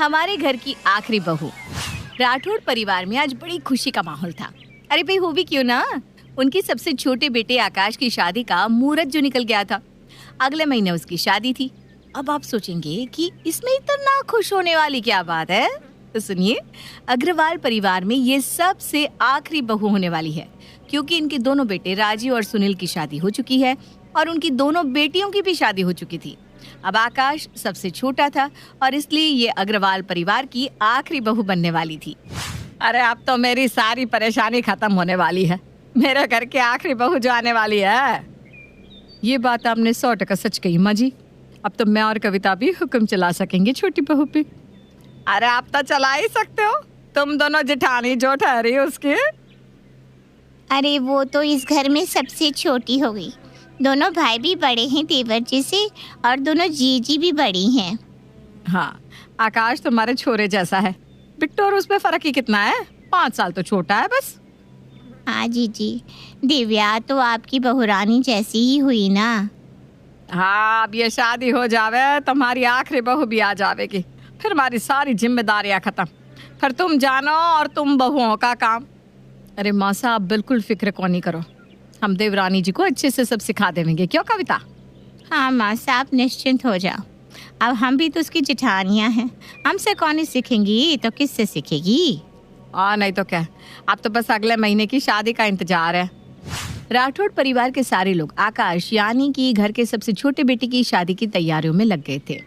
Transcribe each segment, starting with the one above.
हमारे घर की आखिरी बहू। राठौड़ परिवार में आज बड़ी खुशी का माहौल था। अरे भाई हो भी क्यों ना, उनके सबसे छोटे बेटे आकाश की शादी का मुहूर्त जो निकल गया था। अगले महीने उसकी शादी थी। अब आप सोचेंगे कि इसमें इतना खुश होने वाली क्या बात है, तो सुनिए, अग्रवाल परिवार में ये सबसे आखिरी बहू होने वाली है, क्योंकि इनके दोनों बेटे राजीव और सुनील की शादी हो चुकी है और उनकी दोनों बेटियों की भी शादी हो चुकी थी। अब आकाश सबसे छोटा था और इसलिए ये अग्रवाल परिवार की आखिरी बहू बनने वाली थी। अरे अब तो मेरी सारी परेशानी खत्म होने वाली है, मेरे घर की आखिरी बहू जो आने वाली है। ये बात आपने 100% सच कही माँ जी। अब तो मैं और कविता भी हुक्म चला सकेंगे छोटी बहू पे। अरे आप तो चला ही सकते हो, तुम दोनों जेठानी जो ठहरी उसकी। अरे वो तो इस घर में सबसे छोटी हो गई। दोनों भाई भी बड़े हैं देवर जी से, और दोनों जीजी भी बड़ी हैं। हाँ, आकाश तुम्हारे छोरे जैसा है, बिट्टू और उसमें फर्क ही कितना है, 5 साल तो छोटा है बस। हाँ जीजी, दिव्या तो आपकी बहुरानी जैसी ही हुई ना। हाँ, अब ये शादी हो जावे तुम्हारी आखिरी बहू भी आ जावेगी, फिर हमारी सारी जिम्मेदारियां खत्म, फिर तुम जानो और तुम बहुओं का काम। अरे माँ साहब बिल्कुल फिक्र को नहीं करो, हम देवरानी जी को अच्छे से सब सिखा देंगे, क्यों कविता? हाँ माँ साहब निश्चिंत हो जाओ, अब हम भी तो उसकी जेठानियाँ हैं, हमसे कौन ही सीखेंगी तो किससे सीखेगी। नहीं तो क्या, अब तो बस अगले महीने की शादी का इंतजार है। राठौड़ परिवार के सारे लोग आकाश यानी कि घर के सबसे छोटे बेटे की शादी की तैयारियों में लग गए थे।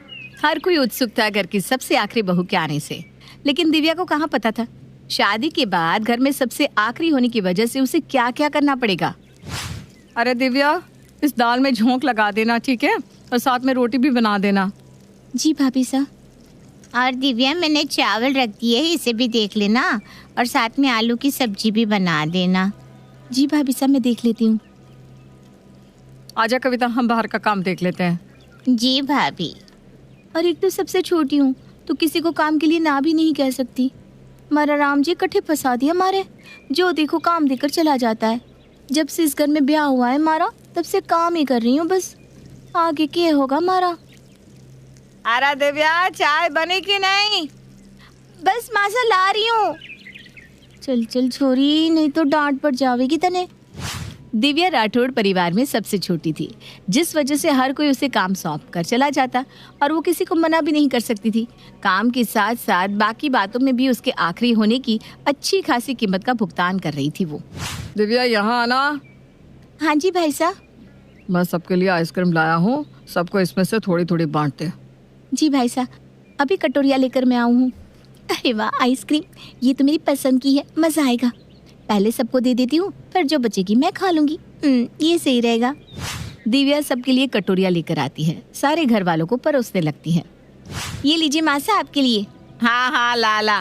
हर कोई उत्सुक था घर की सबसे आखिरी बहू के आने से, लेकिन दिव्या को कहाँ पता था शादी के बाद घर में सबसे आखिरी होने की वजह से उसे क्या क्या करना पड़ेगा। अरे दिव्या, इस दाल में झोंक लगा देना, ठीक है, और साथ में रोटी भी बना देना। जी भाभी साहब। और दिव्या मैंने चावल रख दिए है, इसे भी देख लेना, और साथ में आलू की सब्जी भी बना देना। जी भाभी साहब मैं देख लेती हूँ। आजा कविता, हम बाहर का काम देख लेते हैं। जी भाभी। और एक तो सबसे छोटी हूँ तो किसी को काम के लिए ना भी नहीं कह सकती। मारा राम जी कट्ठे फंसा दिया मारे, जो देखो काम देकर चला जाता है। जब से इस घर में ब्याह हुआ है मारा, तब से काम ही कर रही हूँ बस, आगे क्या होगा मारा। अरे दिव्या, चाय बनी कि नहीं? बस मासा ला रही हूँ। चल चल छोरी, नहीं तो डांट पड़ जाएगी तने। दिव्या राठौड़ परिवार में सबसे छोटी थी, जिस वजह से हर कोई उसे काम सौंप कर चला जाता और वो किसी को मना भी नहीं कर सकती थी। काम के साथ साथ बाकी बातों में भी उसके आखिरी होने की अच्छी खासी कीमत का भुगतान कर रही थी वो। दिव्या यहाँ आना। हाँ जी भाई साहब। मैं सबके लिए आइसक्रीम लाया हूँ, सबको इसमें से थोड़ी थोड़ी बांटते। जी भाई साहब, अभी कटोरिया लेकर मैं आऊँ हूँ। अरे वाह, आइसक्रीम ये तो मेरी पसंद की है, मजा आएगा। पहले सबको दे देती हूँ, फिर जो बचेगी मैं खा लूंगी। ये सही रहेगा। दिव्या सबके लिए कटोरिया लेकर आती है, सारे घर वालों को परोसने लगती है। ये लीजिए माँ साहब आपके लिए। हाँ हाँ लाला।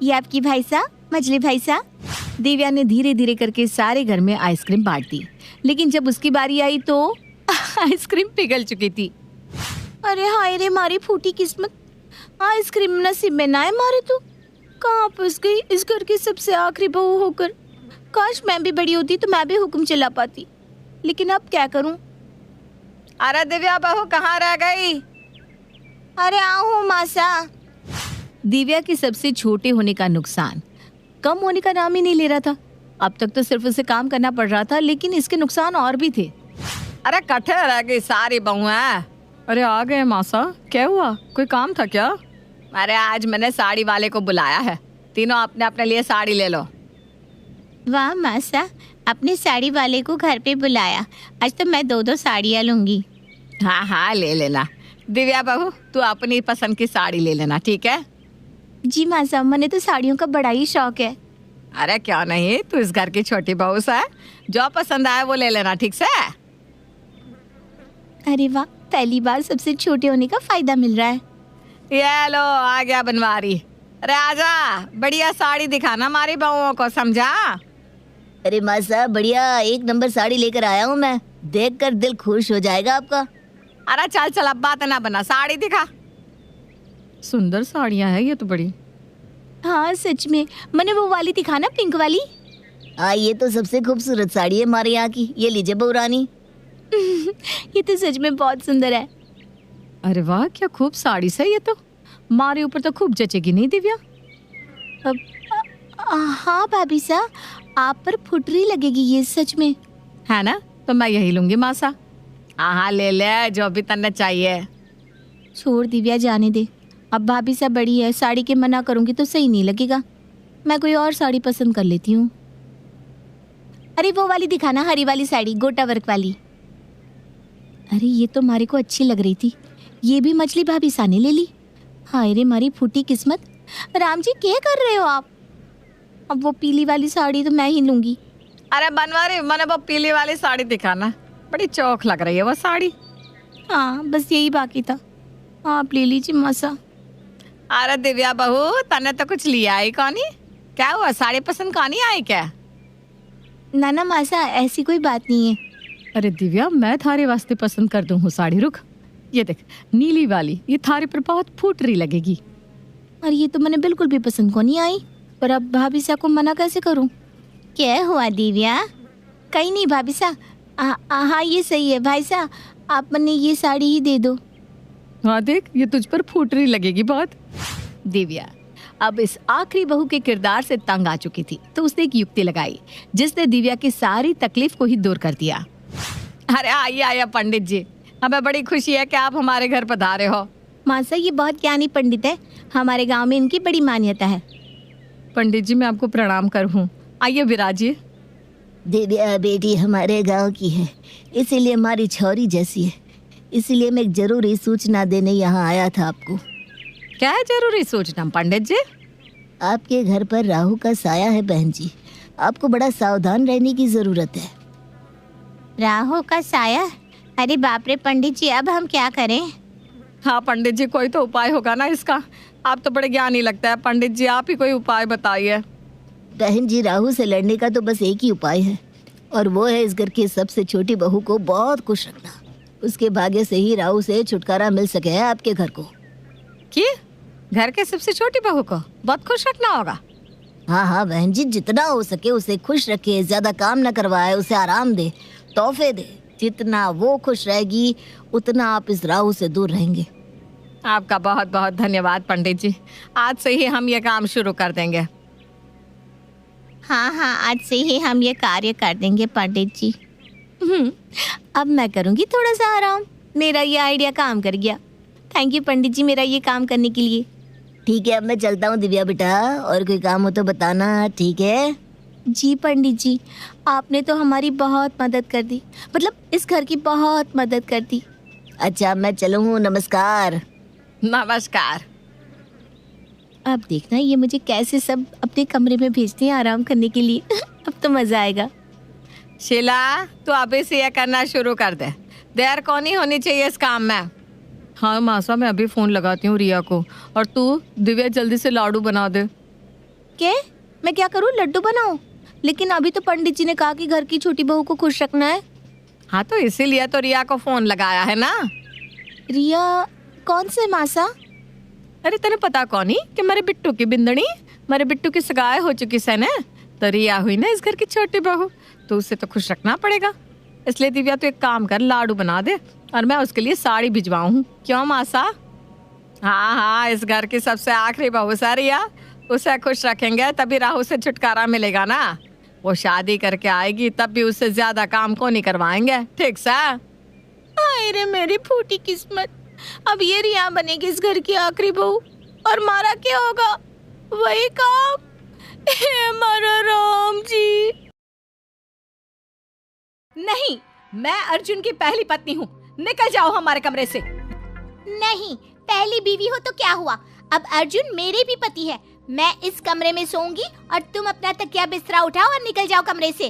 ये आपकी भाई साहब, मजले भाई साहब। दिव्या ने धीरे धीरे करके सारे घर में आइसक्रीम बांट दी, लेकिन जब उसकी बारी आई तो आइसक्रीम पिघल चुकी थी। अरे हाय रे मारी फूटी किस्मत, आइसक्रीम नसीब में ना है मारे तो। कहाँ फंस गई इस घर की सबसे आखिरी बहू होकर। काश मैं भी बड़ी होती तो मैं भी हुक्म चला पाती, लेकिन अब क्या करूं। अरे दिव्या बहू कहाँ रह गई? अरे आओ मासा। दिव्या के सबसे छोटे होने का नुकसान कम होने का नाम ही नहीं ले रहा था। अब तक तो सिर्फ उसे काम करना पड़ रहा था, लेकिन इसके नुकसान और भी थे। अरे कट्ठे रह गई सारी बहुएं। अरे आ गए मासा, क्या हुआ, कोई काम था क्या? अरे आज मैंने साड़ी वाले को बुलाया है, तीनों अपने अपने लिए साड़ी ले लो। वाह मासा, अपने साड़ी वाले को घर पे बुलाया, आज तो मैं 2-2 साड़ियाँ लूंगी। हाँ हाँ ले लेना। दिव्या बहू तू अपनी पसंद की साड़ी ले लेना, ठीक है? जी मासा, मैंने तो साड़ियों का बड़ा ही शौक है। अरे क्यों नहीं, तू इस घर की छोटी बहू है, जो पसंद आए वो ले लेना, ठीक से? अरे वाह, पहली बार सबसे छोटे होने का फायदा मिल रहा है। ये लो आ गया बनवारी। अरे आजा, बढ़िया साड़ी दिखाना हमारी बहुओं को, समझा? अरे माँ साहब बढ़िया, 1 नंबर साड़ी लेकर आया हूँ मैं, देखकर दिल खुश हो जाएगा आपका। अरे चल चल अब बात ना बना, साड़ी दिखा। सुंदर साड़ियाँ है ये तो बड़ी। हाँ सच में, मैंने वो वाली दिखाना, पिंक वाली। हाँ ये तो सबसे खूबसूरत साड़ी है हमारे यहाँ की, ये लीजिए बहू रानी। ये तो सच में बहुत सुंदर है। अरे वाह, क्या खूब साड़ी से ये तो। मारे ऊपर तो खूब जचेगी नहीं दिव्या? हाँ भाभी सा, आप पर फुटरी लगेगी ये सच में। है ना, तो मैं यही लूंगी मासा। हाँ ले ले जो भी तन्ने चाहिए। छोड़ दिव्या, जाने दे। अब भाभी सा बड़ी है, साड़ी के मना करूंगी तो सही नहीं लगेगा। मैं कोई और साड़ी पसंद कर लेती हूँ। अरे वो वाली दिखाना, हरी वाली साड़ी, गोटा वर्क वाली। अरे ये तो मारे को अच्छी लग रही थी, ये भी मछली भाभी सा ने ले ली। हाय रे मारी फूटी किस्मत। राम जी क्या कर रहे हो आप? अब वो पीली वाली साड़ी तो मैं ही लूंगी। अरे बनवारी, मैंने वो पीली वाली साड़ी दिखाना, बड़ी चौक लग रही है वो साड़ी। हाँ बस यही बाकी था, आप ले लीजिए मासा। अरे दिव्या बहू, तने तो कुछ लिया ही कौनी? क्या हुआ, साड़ी पसंद कौनी आई क्या? ना ना मासा, ऐसी कोई बात नहीं है। अरे दिव्या, मैं थारे वास्ते पसंद कर दूं हूँ साड़ी। रुक, ये देख नीली वाली, ये थारे पर बहुत फूटरी लगेगी। और ये तो मैंने बिल्कुल भी पसंद को नहीं आई, पर अब भाभी सा को मना कैसे करूं? क्या हुआ दिव्या? कहीं नहीं भाभी सा। हाँ ये सही है भाई सा, आप मने ये साड़ी ही दे दो। हाँ देख, ये तुझ पर फूटरी लगेगी बहुत। दिव्या अब इस आखिरी बहू के किरदार से तंग आ चुकी थी, तो उसने एक युक्ति लगाई जिसने दिव्या की सारी तकलीफ को ही दूर कर दिया। अरे आइए पंडित जी, हमें बड़ी खुशी है कि आप हमारे घर पधारे हो। मासा ये बहुत ज्ञानी पंडित है, हमारे गांव में इनकी बड़ी मान्यता है। पंडित जी मैं आपको प्रणाम करूँ, आइए विराजिए। दिव्या बेटी हमारे गांव की है, इसीलिए हमारी छोरी जैसी है, इसीलिए मैं एक जरूरी सूचना देने यहाँ आया था आपको। क्या है जरूरी सूचना पंडित जी? आपके घर पर राहु का साया है बहन जी, आपको बड़ा सावधान रहने की जरूरत है। राहु का साया? अरे बाप रे पंडित जी, अब हम क्या करें? हाँ पंडित जी, कोई तो उपाय होगा ना इसका। आप तो बड़े ज्ञानी लगता है पंडित जी, आप ही कोई उपाय बताइए। बहन जी, राहु से लड़ने का तो बस एक ही उपाय है, और वो है इस घर की सबसे छोटी बहू को बहुत खुश रखना। उसके भाग्य से ही राहु से छुटकारा मिल सके है आपके घर को। कि घर के सबसे छोटी बहू को बहुत खुश रखना होगा? हाँ हाँ बहन जी, जितना हो सके उसे खुश रखे, ज्यादा काम न करवाए, उसे आराम दे, तोहफे दे। जितना वो खुश रहेगी उतना आप इस राहु से दूर रहेंगे। आपका बहुत बहुत धन्यवाद पंडित जी, आज से ही हम ये काम शुरू कर देंगे। हाँ आज से ही हम ये कार्य कर देंगे पंडित जी। अब मैं करूंगी थोड़ा सा आराम, मेरा ये आइडिया काम कर गया। थैंक यू पंडित जी मेरा ये काम करने के लिए। ठीक है, अब मैं चलता हूँ दिव्या बेटा, और कोई काम हो तो बताना, ठीक है? जी पंडित जी, आपने तो हमारी बहुत मदद कर दी, मतलब इस घर की बहुत मदद कर दी। अच्छा मैं चलूँ, नमस्कार। नमस्कार। अब देखना ये मुझे कैसे सब अपने कमरे में भेजते हैं आराम करने के लिए। अब तो मजा आएगा। शीला, तू अभी से ये करना शुरू कर दे, देर कौन ही होनी चाहिए इस काम में। हाँ मासा, मैं अभी फोन लगाती हूँ रिया को, और तू दिव्या जल्दी से लाडू बना दे। क्या? मैं क्या करूँ, लड्डू बनाऊँ? लेकिन अभी तो पंडित जी ने कहा कि घर की छोटी बहू को खुश रखना है। हाँ तो इसीलिए तो रिया को फोन लगाया है ना। रिया कौन से मासा? अरे तेने पता कौन ही कि मेरे बिट्टू की बिंदनी, मेरे बिट्टू की सगाई हो चुकी से ना, तो रिया हुई ना इस घर की छोटी बहू, तो उसे तो खुश रखना पड़ेगा। इसलिए दिव्या तो एक काम कर, लाडू बना दे और मैं उसके लिए साड़ी भिजवाऊँ। क्यों मासा? हाँ इस घर की सबसे आखिरी बहू सा रिया, उसे खुश रखेंगे तभी राहु से छुटकारा मिलेगा ना। वो शादी करके आएगी तब भी उससे ज्यादा काम को नहीं करवाएंगे, ठीक सा? हाय रे मेरी फूटी किस्मत, अब ये रिया बनेगी इस घर की आखिरी बहू, और मारा क्या होगा? वही काम। हे मारा राम जी। नहीं, मैं अर्जुन की पहली पत्नी हूँ, निकल जाओ हमारे कमरे से। नहीं, पहली बीवी हो तो क्या हुआ, अब अर्जुन मेरे भी पति है। मैं इस कमरे में सोऊंगी और तुम अपना तकिया बिस्तरा उठाओ और निकल जाओ कमरे से।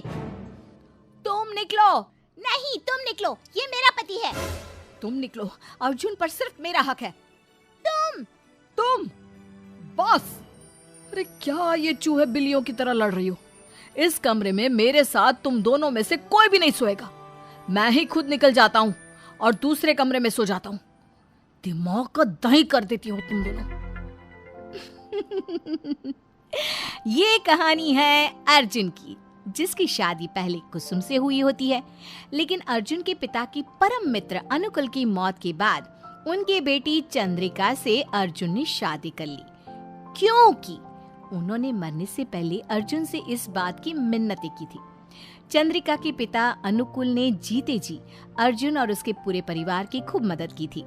तुम निकलो। नहीं, तुम निकलो, ये मेरा पति है। तुम निकलो, अर्जुन पर सिर्फ मेरा हक है। तुम बॉस। अरे क्या ये चूहे बिल्लियों की तरह लड़ रही हो? इस कमरे में मेरे साथ तुम दोनों में से कोई भी नहीं सोएगा। मैं ही खुद निकल जाता हूँ और दूसरे कमरे में सो जाता हूँ। दिमाग का दही कर देती हो तुम दोनों। ये कहानी है अर्जुन की, जिसकी शादी पहले कुसुम से हुई होती है, लेकिन अर्जुन के पिता की परम मित्र अनुकुल की मौत के बाद उनकी बेटी चंद्रिका से अर्जुन ने शादी कर ली, क्योंकि उन्होंने मरने से पहले अर्जुन से इस बात की मिन्नतें की थी। चंद्रिका के पिता अनुकूल ने जीते जी अर्जुन और उसके पूरे परिवार की खूब मदद की थी,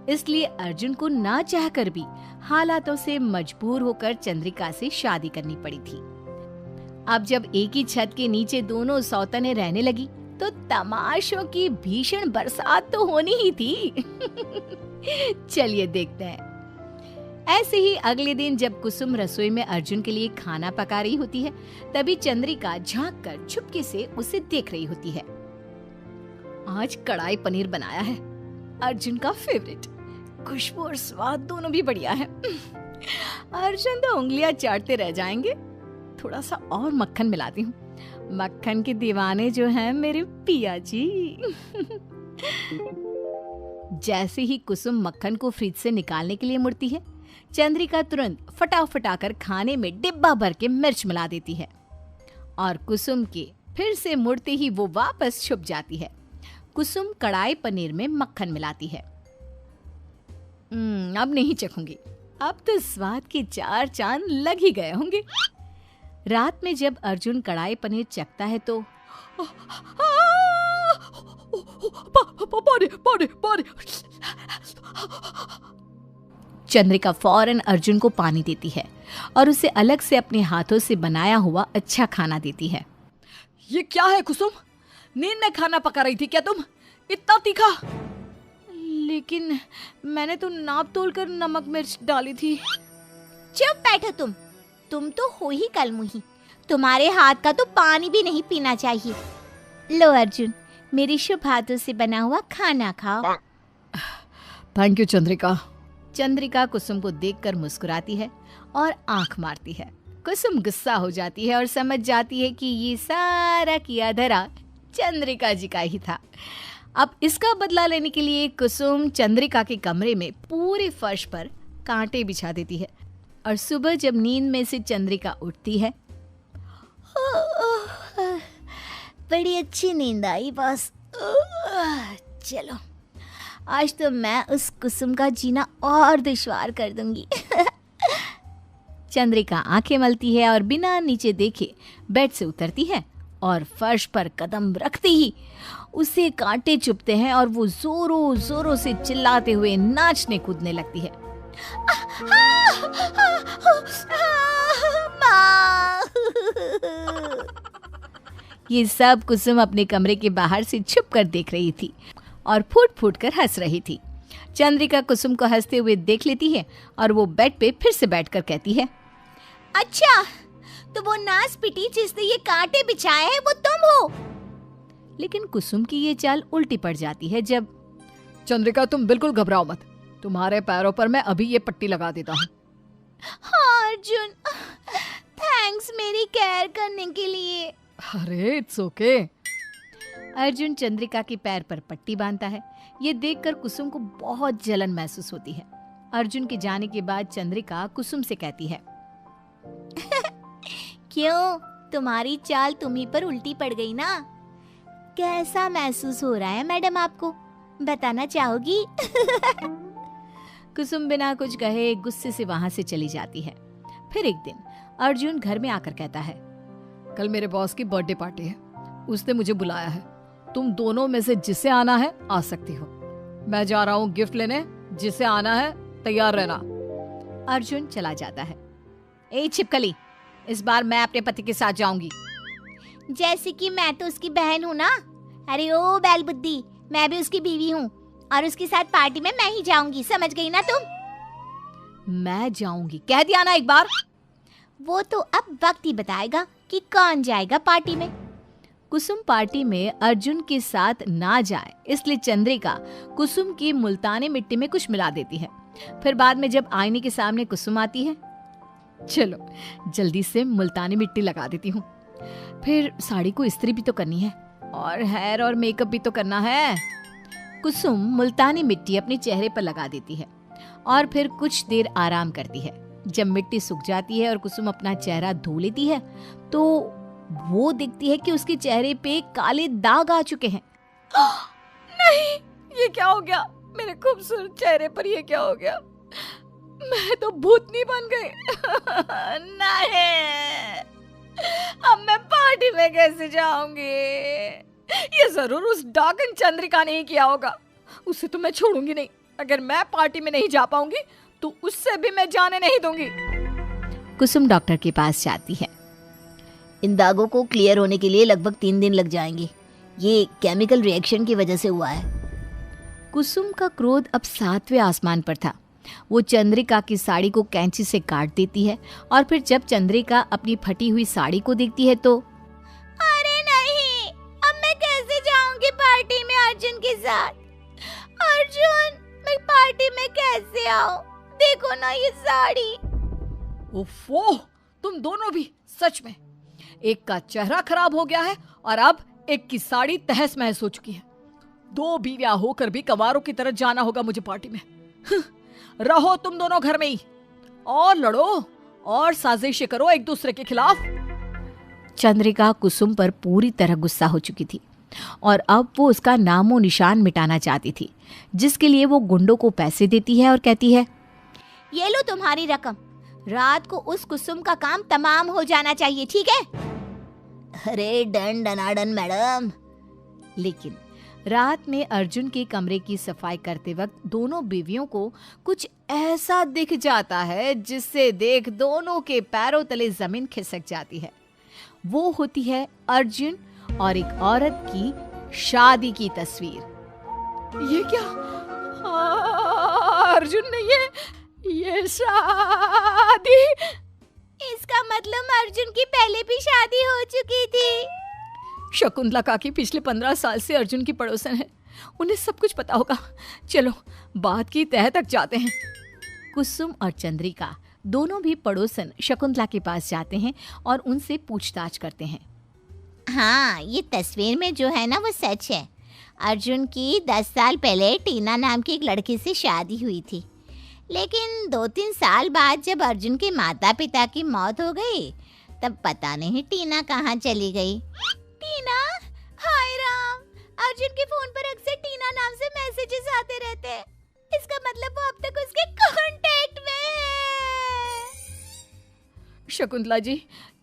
इसलिए अर्जुन को ना चाहकर भी हालातों से मजबूर होकर चंद्रिका से शादी करनी पड़ी थी। अब जब एक ही छत के नीचे दोनों सौतने रहने लगी तो तमाशों की भीषण बरसात तो होनी ही थी। चलिए देखते हैं। ऐसे ही अगले दिन जब कुसुम रसोई में अर्जुन के लिए खाना पका रही होती है, तभी चंद्रिका झांक कर चुपके से उसे देख रही होती है। आज कढ़ाई पनीर बनाया है, अर्जुन का फेवरेट। खुशबू और स्वाद दोनों भी बढ़िया है। अर्जुन तो उंगलियां चाटते रह जाएंगे। थोड़ा सा और मक्खन मिलाती हूँ। मक्खन के दीवाने जो हैं मेरे पिया जी। जैसे ही कुसुम मक्खन को फ्रिज से निकालने के लिए मुड़ती है, चंद्रिका तुरंत फटाफट आकर खाने में डिब्बा भर के मिर्च मिला देती है और कुसुम के फिर से मुड़ते ही वो वापस छुप जाती है। कुसुम कढ़ाई पनीर में मक्खन मिलाती है। अब नहीं चखूंगी, अब तो स्वाद के 4 चांद लग ही गए होंगे। रात में जब अर्जुन कढ़ाई पनीर चखता है तो चंद्रिका फौरन अर्जुन को पानी देती है और उसे अलग से अपने हाथों से बनाया हुआ अच्छा खाना देती है। ये क्या है कुसुम? नींद में खाना पका रही थी क्या तुम? इतना तीखा? लेकिन मैंने तो नाप तोल कर नमक मिर्च डाली थी। चुप बैठो तुम तो हो ही कलमुही। तुम्हारे हाथ का तो पानी भी नहीं पीना चाहिए। लो अर्जुन, मेरे शुभ हाथों से बना हुआ खाना खाओ। Thank you Chandrika. चंद्रिका कुसुम को देखकर मुस्कुराती है और आंख मारती है। कुसुम गुस्सा हो जाती है और समझ जाती है कि ये सारा किया धरा चंद्रिका जी का ही था। अब इसका बदला लेने के लिए कुसुम चंद्रिका के कमरे में पूरे फर्श पर कांटे बिछा देती है और सुबह जब नींद में से चंद्रिका उठती है, बड़ी अच्छी नींद आई बस। चलो आज तो मैं उस कुसुम का जीना और दुश्वार कर दूंगी। चंद्रिका आंखें मलती है और बिना नीचे देखे बेड से उतरती है और फर्श पर कदम रखते ही उसे कांटे चुभते हैं और वो जोरों जोरों से चिल्लाते हुए नाचने कूदने लगती है। ये सब कुसुम अपने कमरे के बाहर से छुप कर देख रही थी और फूट फूट कर हंस रही थी। चंद्रिका कुसुम को हंसते हुए देख लेती है और वो बेड पे फिर से बैठकर कहती है, अच्छा तो वो नास पिटी जिसने ये कांटे बिछाए हैं वो तुम हो। लेकिन कुसुम की ये चाल उल्टी पड़ जाती है जब चंद्रिका तुम बिल्कुल घबराओ मत, तुम्हारे पैरों पर मैं अभी ये पट्टी लगा देता हूँ। हाँ अर्जुन, थैंक्स मेरी केयर करने के लिए। अरे इट्स ओके। अर्जुन चंद्रिका के पैर पर पट्टी बांधता है। ये देखकर कुसुम को बहुत जलन महसूस होती है। अर्जुन के जाने के बाद चंद्रिका कुसुम से कहती है, क्यों, तुम्हारी चाल तुम्ही पर उल्टी पड़ गई ना? कैसा महसूस हो रहा है मैडम आपको, बताना चाहोगी? कुसुम बिना कुछ कहे गुस्से से वहां से चली जाती है। फिर एक दिन अर्जुन घर में आकर कहता है, कल मेरे बॉस की बर्थडे पार्टी है, उसने मुझे बुलाया है। तुम दोनों में से जिसे आना है आ सकती हो। मैं जा रहा हूँ गिफ्ट लेने, जिसे आना है तैयार रहना। अर्जुन चला जाता है। ए छिपकली, इस बार मैं अपने पति के साथ जाऊंगी। जैसे कि मैं तो उसकी बहन हूँ ना। अरे ओ बैल बुद्धि, मैं भी उसकी बीवी हूँ और उसके साथ पार्टी में मैं ही जाऊंगी, समझ गई ना तुम? मैं जाऊंगी कह दिया ना एक बार। वो तो अब वक्त ही बताएगा कि कौन जाएगा पार्टी में। कुसुम पार्टी में अर्जुन के साथ ना जाए इसलिए चंद्रिका कुसुम की मुल्तानी मिट्टी में कुछ मिला देती है। फिर बाद में जब आईने के सामने कुसुम आती है, चलो जल्दी से मुल्तानी मिट्टी लगा देती हूँ, फिर साड़ी को इस्त्री भी तो करनी है और हेयर और मेकअप भी तो करना है। कुसुम मुल्तानी मिट्टी अपने चेहरे पर लगा देती है और फिर कुछ देर आराम करती है। जब मिट्टी सूख जाती है और कुसुम अपना चेहरा धो लेती है तो वो देखती है कि उसके चेहरे पे काले दाग आ चुके हैं। नहीं, ये क्या हो गया? मेरे खूबसूरत चेहरे पर ये क्या हो गया? मैं तो भूतनी बन गई। नहीं, अब मैं पार्टी में कैसे जाऊंगी? ये जरूर उस डाकन चंद्रिका ने ही किया होगा। उसे तो मैं छोड़ूंगी नहीं। अगर मैं पार्टी में नहीं जा पाऊंगी तो उससे भी मैं जाने नहीं दूंगी। कुसुम डॉक्टर के पास जाती है। इन दागों को क्लियर होने के लिए लगभग 3 दिन लग जाएंगे। ये केमिकल रिएक्शन की वजह से हुआ है। कुसुम का क्रोध अब 7वें आसमान पर था। वो चंद्रिका की साड़ी को कैंची से काट देती है और फिर जब चंद्रिका अपनी फटी हुई साड़ी को देखती है तो अरे नहीं, अब मैं कैसे जाऊंगी पार्टी में अर्जुन के साथ? अर्जुन, मैं पार्टी में कैसे आऊं? देखो ना ये साड़ी। ओफो, तुम दोनों भी सच में। एक का चेहरा खराब हो गया है और अब एक की साड़ी तहस महस हो चुकी है। 2 बीवियां होकर भी कंवारों की तरह जाना होगा मुझे पार्टी में। रहो तुम दोनों घर में ही और लड़ो और साजिशें करो एक दूसरे के खिलाफ। चंद्रिका कुसुम पर पूरी तरह गुस्सा हो चुकी थी और अब वो उसका नामो निशान मिटाना चाहती थी, जिसके लिए वो गुंडों को पैसे देती है और कहती है, ये लो तुम्हारी रकम। रात को उस कुसुम का काम तमाम हो जाना चाहिए, ठीक है? अरे डन डनाडन मैडम। लेकिन रात में अर्जुन के कमरे की सफाई करते वक्त दोनों बीवियों को कुछ ऐसा दिख जाता है जिससे देख दोनों के पैरों तले जमीन खिसक जाती है। वो होती है अर्जुन और एक औरत की शादी की तस्वीर। ये क्या? अर्जुन ने ये शादी? इसका मतलब अर्जुन की पहले भी शादी हो चुकी थी। शकुंतला काकी पिछले 15 साल से अर्जुन की पड़ोसन है। उन्हें सब कुछ पता होगा। चलो बात की तह तक जाते हैं। कुसुम और चंद्रिका दोनों भी पड़ोसन शकुंतला के पास जाते हैं और उनसे पूछताछ करते हैं। हाँ, ये तस्वीर में जो है ना वो सच है। अर्जुन की 10 साल पहले टीना नाम की एक लड़की से शादी हुई थी, लेकिन 2-3 साल बाद जब अर्जुन के माता पिता की मौत हो गई तब पता नहीं टीना कहाँ चली गई। टीना? हाय राम, अर्जुन के फोन पर अक्सर टीना नाम से मैसेजेस आते रहते हैं। इसका मतलब वो अब तक उसके कांटेक्ट में है। शकुंतला जी,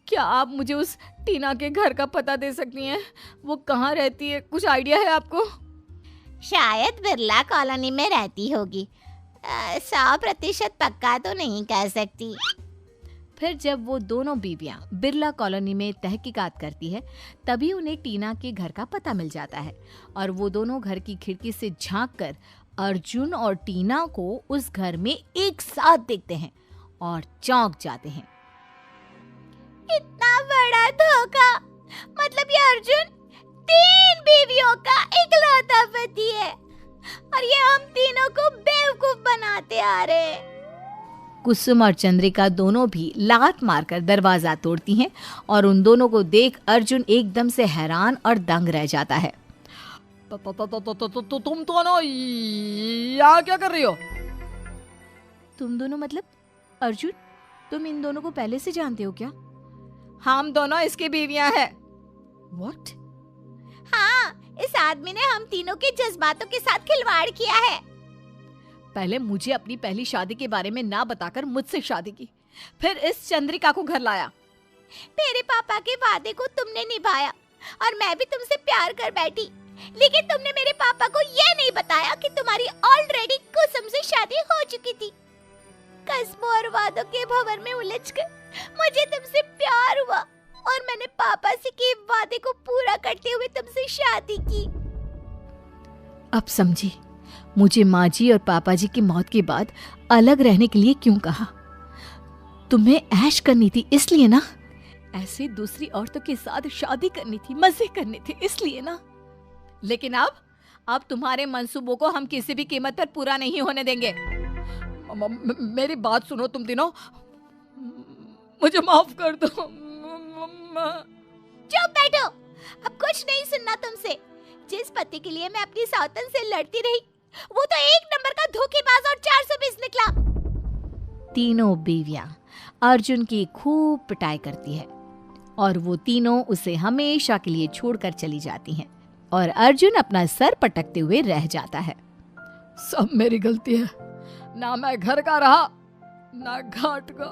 क्या आप मुझे उस टीना के घर का पता दे सकती हैं? वो कहाँ रहती है? कुछ आइडिया है आपको? शायद बिरला कॉलोनी में रहती होगी। 100% पक्का तो नहीं कह सकती। फिर जब वो दोनों बीवियां बिरला कॉलोनी में तहकीकात करती है तभी उन्हें टीना के घर का पता मिल जाता है और वो दोनों घर की खिड़की से झांककर अर्जुन और टीना को उस घर में एक साथ देखते हैं और चौंक जाते हैं। इतना बड़ा धोखा! मतलब ये अर्जुन 3 बीवियों का इकलौता पति है और ये हम तीनों को बेवकूफ बनाते आ रहे हैं। कुसुम और चंद्रिका दोनों भी लात मारकर दरवाजा तोड़ती हैं और उन दोनों को देख अर्जुन एकदम से हैरान और दंग रह जाता है। तुम दोनों यहाँ क्या कर रही हो? तुम दोनों मतलब? अर्जुन, तुम इन दोनों को पहले से जानते हो क्या? हम दोनों इसकी बीवियां हैं। What? हाँ, इस आदमी ने हम तीनों के जज्बातों के साथ खिलवाड़ किया है। पहले मुझे अपनी पहली शादी के बारे में ना बताकर मुझसे शादी की, फिर इस चंद्रिका को घर लाया। मेरे पापा के वादे को तुमने निभाया और मैं भी तुमसे प्यार कर बैठी, लेकिन तुमने मेरे पापा को ये नहीं बताया कि तुम्हारी ऑलरेडी कुसुम से शादी हो चुकी थी। कस्मों और वादों के भंवर में उलझकर मुझे तुमसे प्यार हुआ और मैंने पापा से किए वादे को पूरा करते हुए तुमसे शादी की। अब समझी मुझे माँ जी और पापा जी की मौत के बाद अलग रहने के लिए क्यों कहा। तुम्हें ऐश करनी थी इसलिए ना? ऐसे दूसरी औरतों के साथ शादी करनी थी, मजे करने थे इसलिए ना? लेकिन अब तुम्हारे मंसूबों को हम किसी भी कीमत पर पूरा नहीं होने देंगे। मेरी बात सुनो तुम तीनों, मुझे माफ कर दो। चुप बैठो, अब कुछ नहीं सुनना तुमसे। जिस पति के लिए मैं अपनी सौतन से लड़ती रही वो तो 1 नंबर का धोखेबाज और 420 निकला। तीनों बीवियां अर्जुन की खूब पिटाई करती है और वो तीनों उसे हमेशा के लिए छोड़कर चली जाती हैं और अर्जुन अपना सर पटकते हुए रह जाता है। सब मेरी गलती है, ना मैं घर का रहा ना घाट का।